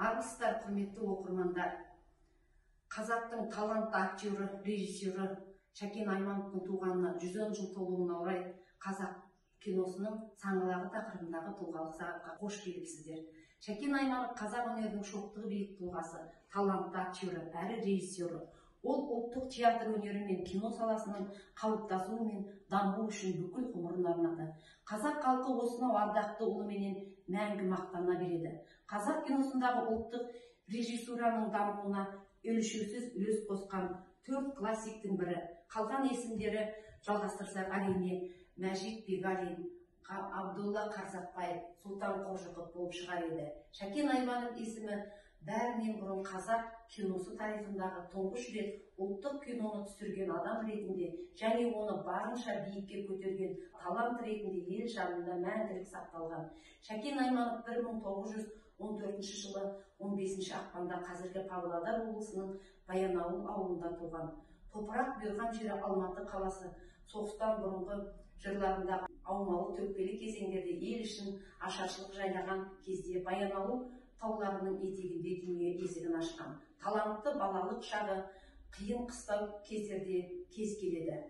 Армысыздар, құрметті оқырмандар. Қазақтың талантты актері, режиссері Шәкен Аймановтың туғанына 110 жыл толуына орай қазақ киносының саңлағы тақырыбындағы тұлғалық сағатқа қош келіпсіздер. Шәкен Айманов қазақ өнерінің шоқтығы биік тұлғасы, талантты актері әрі режиссері. Ол ұлттық театр өнері мен кино саласының қалыптасуы мен дамуы үшін бүкіл ғұмырын арнады. Қазақ халқы осынау ардақты ұлыменен мәңгі мақтана береді. Қазақ киносындағы ұлттық режиссураның дамуына өлшеусіз үлес қосқан 4 классиктің бірі. Қалған есімдері жалғастырсақ әрине Мәжит Бегалин, Абдулла Қарзақбаев, Сұлтан Қожықов болып шығар еді. Шәкен Айманов есімі бәрінен бұрын қазақ киносы тарихындағы тұңғыш рет ұлттық киноны түсірген адам ретінде және оны барынша биікке көтерген талант ретінде ел жадында мәңгілік сақталған. Шәкен Айманов 1914 жылы 15 ақпанда қазіргі Павлодар облысының Баянауыл ауылында туған. Топырақ бұйырған жері Алматы қаласы. Соғыстан бұрынғы жырларында аумалы төкпелі кезеңдерде ел үшін ашаршылық жайлаған кезде Баянауыл тауларының етегінде дүние есігін ашқан. Талантты балалық шағы қиын қыстау кездерде кез келеді.